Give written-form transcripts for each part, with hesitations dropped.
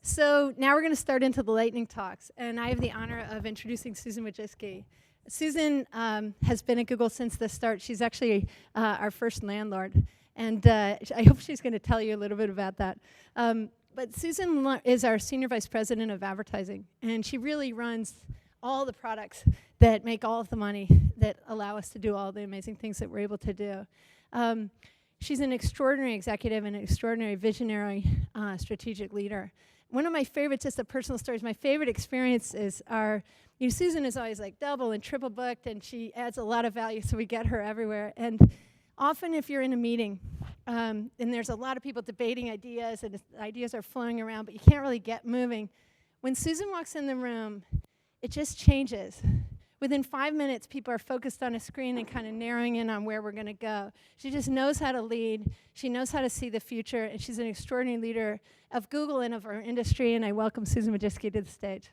So now we're going to start into the lightning talks, and I have the honor of introducing Susan Wojcicki. Susan has been at Google since the start. She's actually our first landlord, and I hope she's going to tell you a little bit about that. But Susan is our Senior Vice President of Advertising, and she really runs all the products that make all of the money that allow us to do all the amazing things that we're able to do. She's an extraordinary executive and an extraordinary visionary strategic leader. One of my favorites, just the personal stories, my favorite experiences are, Susan is always like double and triple booked, and she adds a lot of value, so we get her everywhere. And often if you're in a meeting, and there's a lot of people debating ideas, and ideas are flowing around, but you can't really get moving, when Susan walks in the room, it just changes. Within 5 minutes, people are focused on a screen and kind of narrowing in on where we're going to go. She just knows how to lead. She knows how to see the future, and she's an extraordinary leader of Google and of our industry, and I welcome Susan Wojcicki to the stage.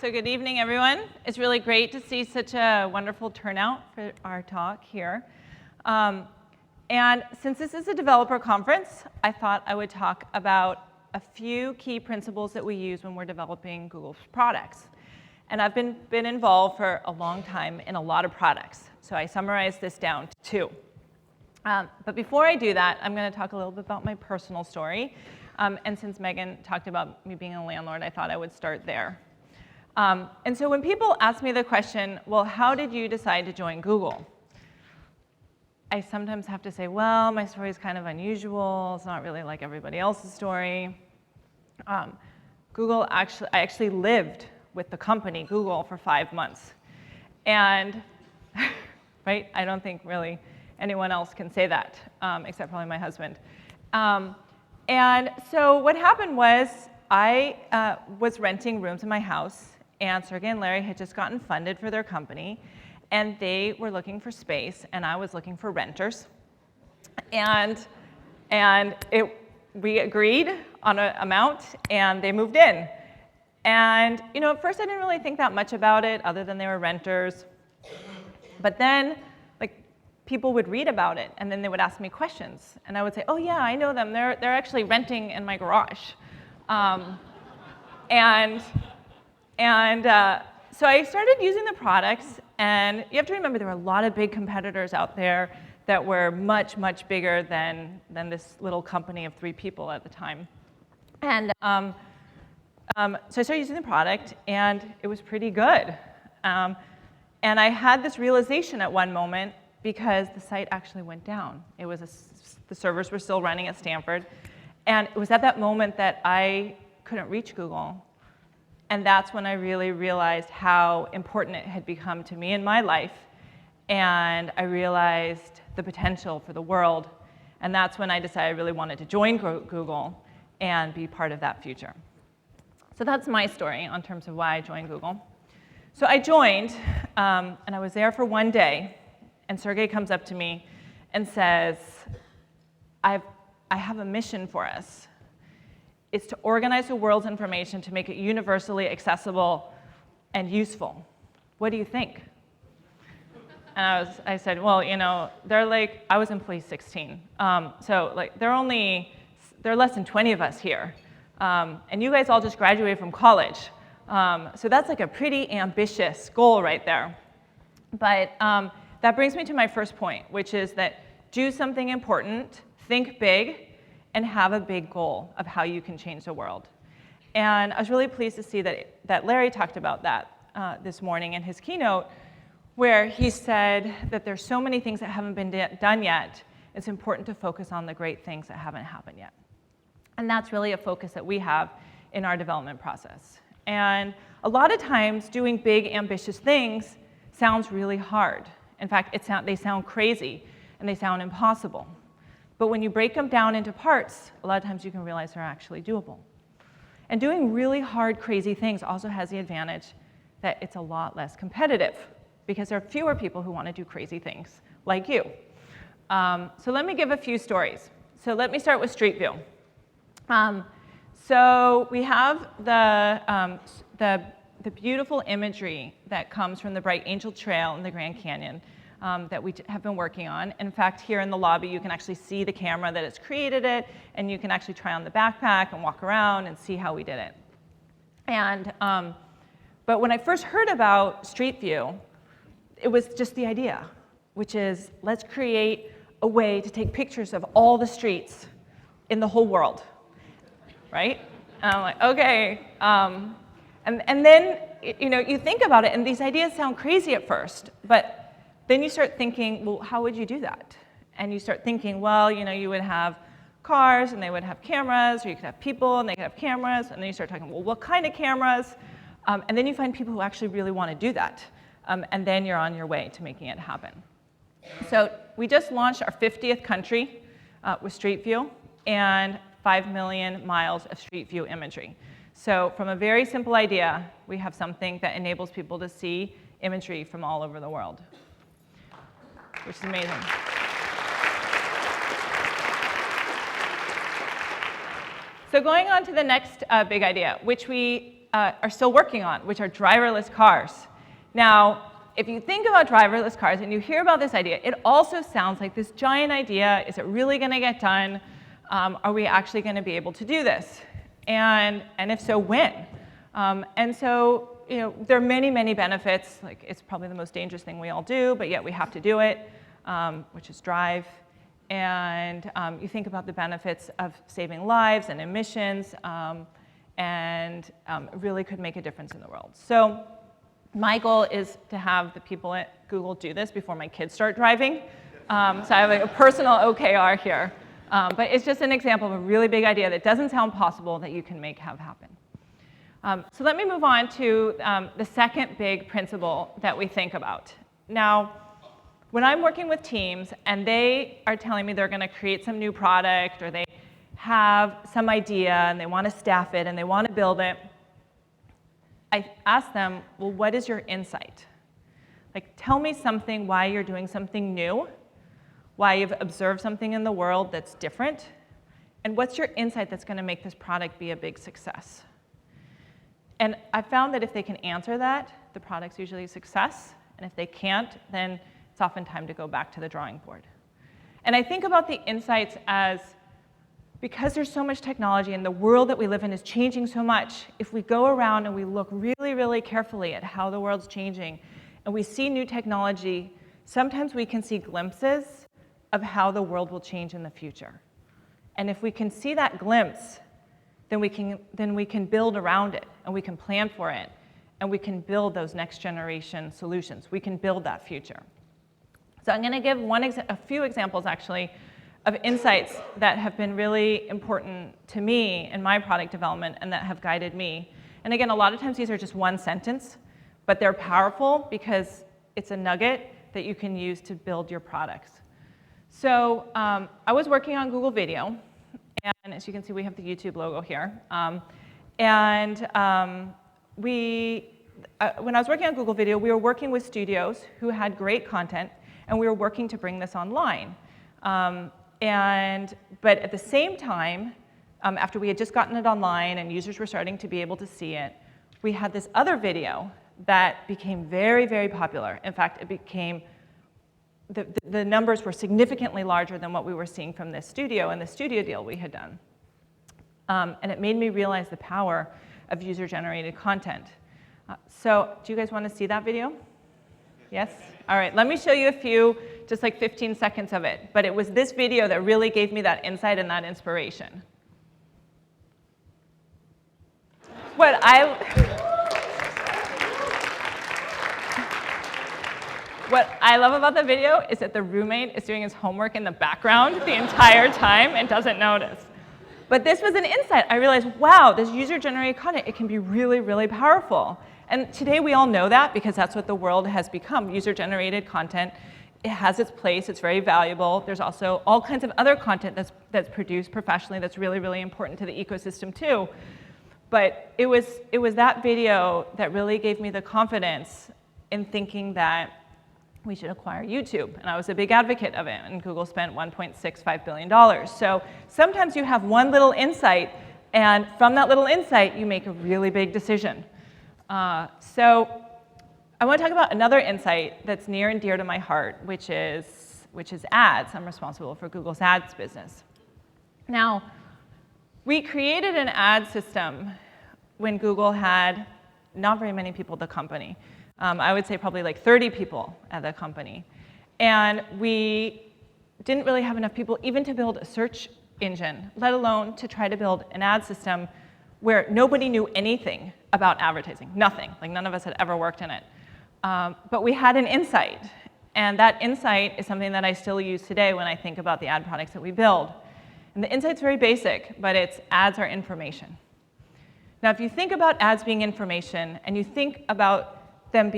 So good evening, everyone. It's really great to see such a wonderful turnout for our talk here. And since this is a developer conference, I thought I would talk about a few key principles that we use when we're developing Google's products. And I've been involved for a long time in a lot of products, so I summarized this down to 2. But before I do that, I'm going to talk a little bit about my personal story. And since Megan talked about me being a landlord, I thought I would start there. And so when people ask me the question, well, how did you decide to join Google? I sometimes have to say, well, my story is kind of unusual. It's not really like everybody else's story. I actually lived with the company, Google, for 5 months. And, right, I don't think really anyone else can say that, except probably my husband. And so what happened was I was renting rooms in my house, and Sergey and Larry had just gotten funded for their company. And they were looking for space, and I was looking for renters. And we agreed on an amount, and they moved in. And at first I didn't really think that much about it, other than they were renters. But then, people would read about it, and then they would ask me questions. And I would say, oh yeah, I know them. They're actually renting in my garage. So I started using the products, and you have to remember there were a lot of big competitors out there that were much, much bigger than this little company of 3 people at the time. And so I started using the product, and it was pretty good. And I had this realization at one moment, because the site actually went down. The servers were still running at Stanford, and it was at that moment that I couldn't reach Google. And that's when I really realized how important it had become to me in my life. And I realized the potential for the world. And that's when I decided I really wanted to join Google and be part of that future. So that's my story in terms of why I joined Google. So I joined, and I was there for 1 day. And Sergey comes up to me and says, I have a mission for us. It's to organize the world's information to make it universally accessible and useful. What do you think? And I said, well, I was employee 16. So there are less than 20 of us here. And you guys all just graduated from college. So that's a pretty ambitious goal right there. But that brings me to my first point, which is that do something important, think big, and have a big goal of how you can change the world. And I was really pleased to see that Larry talked about that this morning in his keynote, where he said that there's so many things that haven't been done yet, it's important to focus on the great things that haven't happened yet. And that's really a focus that we have in our development process. And a lot of times, doing big, ambitious things sounds really hard. In fact, they sound crazy, and they sound impossible. But when you break them down into parts, a lot of times you can realize they're actually doable. And doing really hard, crazy things also has the advantage that it's a lot less competitive, because there are fewer people who want to do crazy things like you. So let me give a few stories. So let me start with Street View. So we have the beautiful imagery that comes from the Bright Angel Trail in the Grand Canyon. that we have been working on. In fact, here in the lobby, you can actually see the camera that has created it, and you can actually try on the backpack and walk around and see how we did it. And, but when I first heard about Street View, it was just the idea, which is let's create a way to take pictures of all the streets in the whole world, right? And I'm like, okay. And then, you think about it, and these ideas sound crazy at first, but then you start thinking, well, how would you do that? And you start thinking, well, you would have cars, and they would have cameras, or you could have people, and they could have cameras, and then you start talking, well, what kind of cameras? And then you find people who actually really want to do that, and then you're on your way to making it happen. So we just launched our 50th country with Street View, and 5 million miles of Street View imagery. So from a very simple idea, we have something that enables people to see imagery from all over the world, which is amazing. So going on to the next big idea, which we are still working on, which are driverless cars. Now, if you think about driverless cars and you hear about this idea, it also sounds like this giant idea. Is it really going to get done? Are we actually going to be able to do this? And if so, when? And so, there are many, many benefits. Like, it's probably the most dangerous thing we all do, but yet we have to do it, which is drive. And you think about the benefits of saving lives and emissions, and it really could make a difference in the world. So my goal is to have the people at Google do this before my kids start driving. So I have a personal OKR here. But it's just an example of a really big idea that doesn't sound possible that you can make happen. So let me move on to the second big principle that we think about. Now, when I'm working with teams and they are telling me they're going to create some new product, or they have some idea and they want to staff it and they want to build it, I ask them, well, what is your insight? Like, tell me something why you're doing something new, why you've observed something in the world that's different, and what's your insight that's going to make this product be a big success? And I found that if they can answer that, the product's usually a success, and if they can't, then it's often time to go back to the drawing board. And I think about the insights as, because there's so much technology and the world that we live in is changing so much, if we go around and we look really, really carefully at how the world's changing, and we see new technology, sometimes we can see glimpses of how the world will change in the future. And if we can see that glimpse, then we can build around it, and we can plan for it, and we can build those next generation solutions. We can build that future. So I'm going to give a few examples, actually, of insights that have been really important to me in my product development and that have guided me. And again, a lot of times these are just one sentence, but they're powerful because it's a nugget that you can use to build your products. So I was working on Google Video, and as you can see, we have the YouTube logo here. When I was working on Google Video, we were working with studios who had great content, and we were working to bring this online. But at the same time, after we had just gotten it online and users were starting to be able to see it, we had this other video that became very, very popular. In fact, it became, the numbers were significantly larger than what we were seeing from this studio and the studio deal we had done. And it made me realize the power of user-generated content. So do you guys want to see that video? Yes? All right, let me show you a few, just like 15 seconds of it. But it was this video that really gave me that insight and that inspiration. What I love about the video is that the roommate is doing his homework in the background the entire time and doesn't notice. But this was an insight. I realized, wow, this user-generated content, it can be really, really powerful. And today we all know that because that's what the world has become, user-generated content. It has its place, it's very valuable. There's also all kinds of other content that's produced professionally that's really, really important to the ecosystem too. But it was that video that really gave me the confidence in thinking that we should acquire YouTube. And I was a big advocate of it, and Google spent $1.65 billion. So sometimes you have one little insight, and from that little insight, you make a really big decision. So I want to talk about another insight that's near and dear to my heart, which is ads. I'm responsible for Google's ads business. Now, we created an ad system when Google had not very many people at the company. I would say probably like 30 people at the company. And we didn't really have enough people even to build a search engine, let alone to try to build an ad system where nobody knew anything about advertising, nothing. Like none of us had ever worked in it. But we had an insight. And that insight is something that I still use today when I think about the ad products that we build. And the insight's very basic, but it's ads are information. Now, if you think about ads being information, and you think about them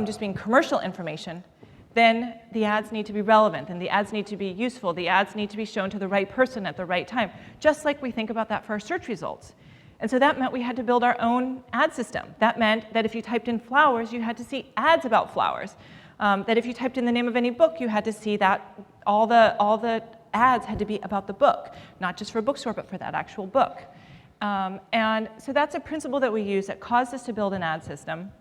just being commercial information, then the ads need to be relevant, and the ads need to be useful. The ads need to be shown to the right person at the right time, just like we think about that for our search results. And so that meant we had to build our own ad system. That meant that if you typed in flowers, you had to see ads about flowers. That if you typed in the name of any book, you had to see that all the ads had to be about the book, not just for a bookstore, but for that actual book. And so that's a principle that we use that caused us to build an ad system.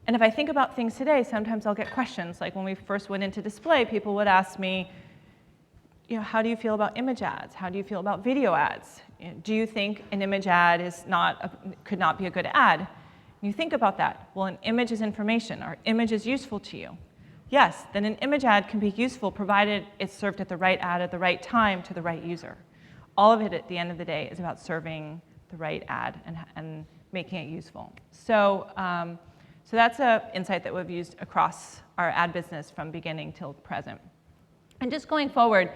And if I think about things today, sometimes I'll get questions. Like when we first went into display, people would ask me, how do you feel about image ads? How do you feel about video ads? Do you think an image ad could not be a good ad? And you think about that. Well, an image is information. Our image is useful to you. Yes, then an image ad can be useful provided it's served at the right ad at the right time to the right user. All of it at the end of the day is about serving the right ad and making it useful. So that's an insight that we've used across our ad business from beginning till present. And just going forward,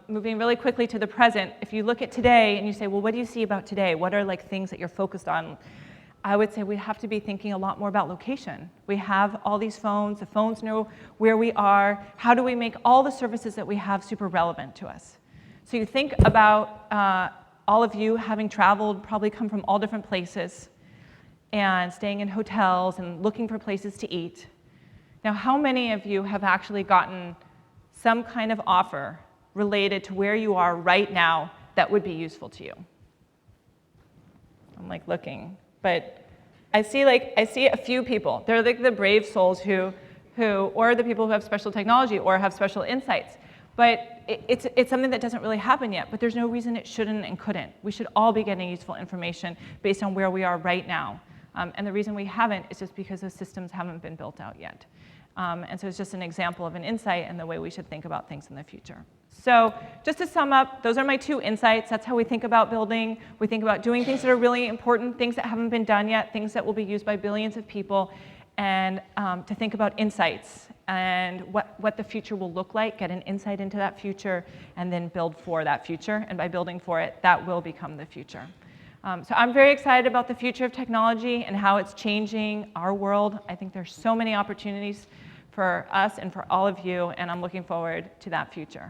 moving really quickly to the present, if you look at today and you say, well, what do you see about today? What are like things that you're focused on? I would say we have to be thinking a lot more about location. We have all these phones. The phones know where we are. How do we make all the services that we have super relevant to us? So you think about all of you having traveled, probably come from all different places, and staying in hotels and looking for places to eat. Now, how many of you have actually gotten some kind of offer related to where you are right now that would be useful to you? I'm like looking, but I see a few people. They're like the brave souls who or the people who have special technology or have special insights. But it's something that doesn't really happen yet, but there's no reason it shouldn't and couldn't. We should all be getting useful information based on where we are right now. And the reason we haven't is just because those systems haven't been built out yet. And so it's just an example of an insight and the way we should think about things in the future. So just to sum up, those are my two insights. That's how we think about building. We think about doing things that are really important, things that haven't been done yet, things that will be used by billions of people, and to think about insights and what the future will look like, get an insight into that future, and then build for that future. And by building for it, that will become the future. So I'm very excited about the future of technology and how it's changing our world. I think there's so many opportunities for us and for all of you, and I'm looking forward to that future.